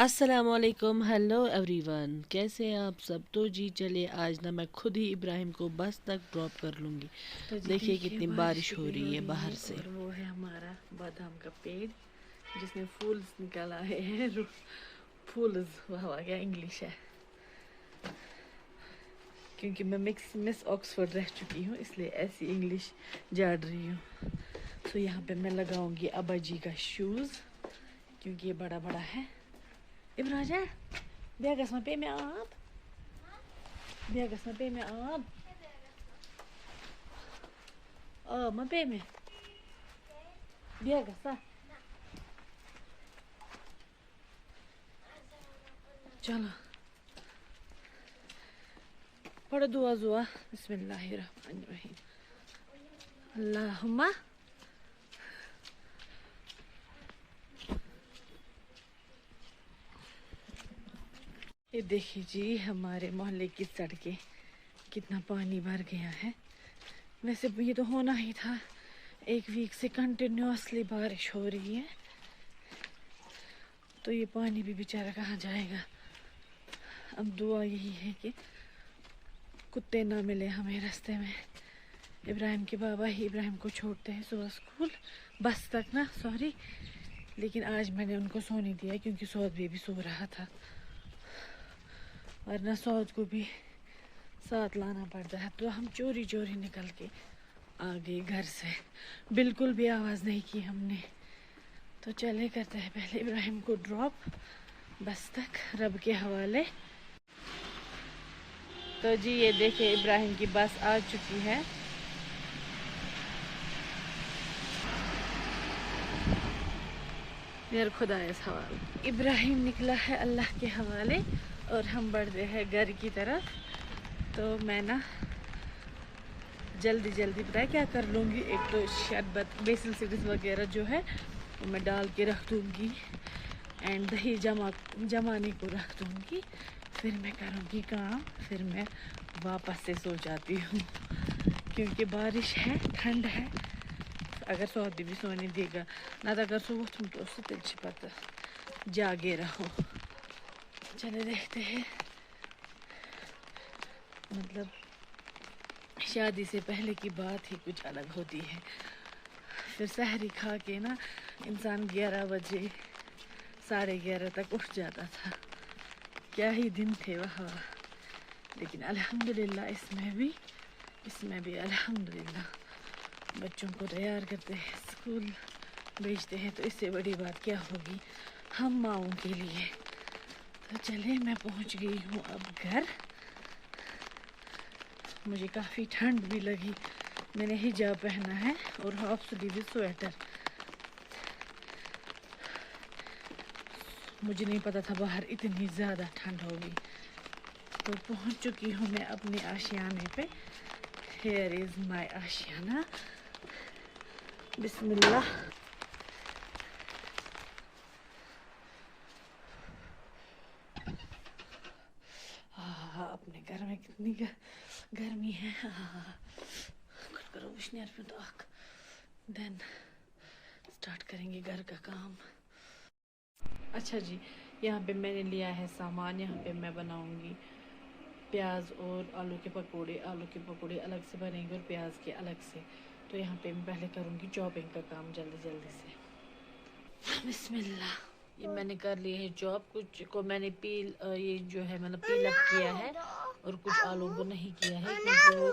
السلام علیکم، hello every one, کیسے ہیں آپ سب؟ تو جی چلے آج نا میں خود ہی ابراہیم کو بس تک ڈراپ کر لوں گی۔ تو جی دیکھیے کتنی بارش ہو رہی ہے باہر سے۔ اور وہ ہے ہمارا بادام کا پیڑ جس میں پھولز نکل آئے ہیں۔ پھولز واہ واہ کیا انگلش ہے، کیونکہ میں مس آکسفورڈ رہ چکی ہوں اس لیے ایسی انگلش جاڑ رہی ہوں۔ تو یہاں پہ میں لگاؤں گی ابا جی کا شوز کیونکہ یہ بڑا بڑا ہے۔ ابراجا بیگس میں پے میں آپ بیگس میں پے میں آپ ما پے میں بیگس چلو پڑھو دعا زوا بسم اللہ الرحمن الرحیم اللہم۔ یہ دیکھیے جی ہمارے محلے کی سڑکیں کتنا پانی بھر گیا ہے۔ ویسے یہ تو ہونا ہی تھا، ایک ویک سے کنٹینیوسلی بارش ہو رہی ہے تو یہ پانی بھی بیچارہ کہاں جائے گا۔ اب دعا یہی ہے کہ کتے نہ ملے ہمیں راستے میں۔ ابراہیم کے بابا ہی ابراہیم کو چھوڑتے ہیں صبح اسکول بس تک نا سوری، لیکن آج میں نے ان کو سونے دیا کیونکہ سعود بھی سو رہا تھا، ورنہ سعود کو بھی ساتھ لانا پڑتا ہے۔ تو ہم چوری چوری نکل کے آ گئے گھر سے، بالکل بھی آواز نہیں کی ہم نے۔ تو چلے کرتے ہیں پہلے ابراہیم کو ڈراپ بس تک رب کے حوالے۔ تو جی یہ دیکھیں ابراہیم کی بس آ چکی ہے۔ میرے خدا اس حوالے ابراہیم نکلا ہے اللہ کے حوالے اور ہم بڑھتے ہیں گھر کی طرف۔ تو میں نا جلدی پتہ ہے کیا کر لوں گی، ایک تو شربت بیسل سیڈز وغیرہ جو ہے وہ میں ڈال کے رکھ دوں گی اینڈ دہی جمانے کو رکھ دوں گی، پھر میں کروں گی کام، پھر میں واپس سے سو جاتی ہوں کیونکہ بارش ہے، ٹھنڈ ہے۔ اگر سعودی بھی سونے دے گا نہ اگر سو وتھم تو تیل پتہ جاگے رہو۔ چلے دیکھتے ہیں، مطلب شادی سے پہلے کی بات ہی کچھ الگ ہوتی ہے۔ پھر سحری کھا کے نا انسان 11 بجے 11:30 تک اٹھ جاتا تھا، کیا ہی دن تھے وہاں۔ لیکن الحمدللہ اس میں بھی الحمدللہ بچوں کو تیار کرتے ہیں، اسکول بھیجتے ہیں، تو اس سے بڑی بات کیا ہوگی ہم ماؤں کے لیے۔ تو چلے میں پہنچ گئی ہوں اب گھر۔ مجھے کافی ٹھنڈ بھی لگی، میں نے حجاب پہنا ہے اور ہاف سلیو سویٹر۔ مجھے نہیں پتا تھا باہر اتنی زیادہ ٹھنڈ ہوگی۔ تو پہنچ چکی ہوں میں اپنے آشیانے پہ۔ ہیئر از مائی آشیانہ، بسم اللہ۔ اپنے گھر میں کتنی گرمی ہے، کرو وشنیر پہ اخ دین سٹارٹ کریں گے گھر کا کام۔ اچھا جی یہاں پہ میں نے لیا ہے سامان، یہاں پہ میں بناؤں گی پیاز اور آلو کے پکوڑے الگ سے بنیں گے اور پیاز کے الگ سے۔ تو یہاں پہ میں پہلے کروں گی چاپنگ کا کام جلدی سے۔ بسم اللہ۔ یہ میں نے کر لی ہے چاپ، کچھ کو میں نے یہ جو ہے مطلب پیل اپ کیا ہے اور کچھ آلو کو نہیں کیا ہے کیونکہ وہ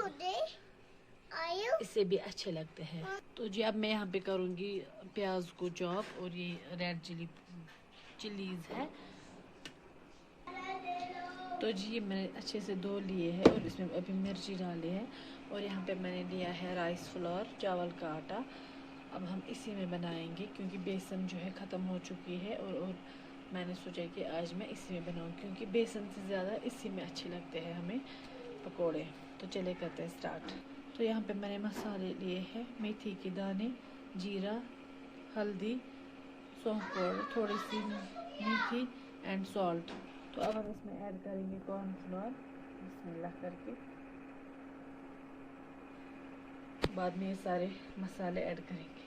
اس سے بھی اچھے لگتے ہیں۔ تو جی اب میں یہاں پہ کروں گی پیاز کو چاپ، اور یہ ریڈ چلیز ہے۔ تو جی یہ میں نے اچھے سے دھو لیے ہیں اور اس میں ابھی مرچی ڈالی ہے، اور یہاں پہ میں نے لیا ہے رائس فلور، چاول کا آٹا۔ اب ہم اسی میں بنائیں گے کیونکہ بیسن جو ہے ختم ہو چکی ہے، اور میں نے سوچا کہ آج میں اسی میں بناؤں کیونکہ بیسن سے زیادہ اسی میں اچھے لگتے ہیں ہمیں پکوڑے۔ تو چلے کرتے ہیں سٹارٹ۔ تو یہاں پہ میں نے مسالے لیے ہیں، میتھی کے دانے، جیرا، ہلدی، سونف پاؤڈر، تھوڑی سی میتھی اینڈ سالٹ۔ تو اب ہم اس میں ایڈ کریں گے کارن فلور، بسم اللہ کر کے، بعد میں یہ سارے مسالے ایڈ کریں گے۔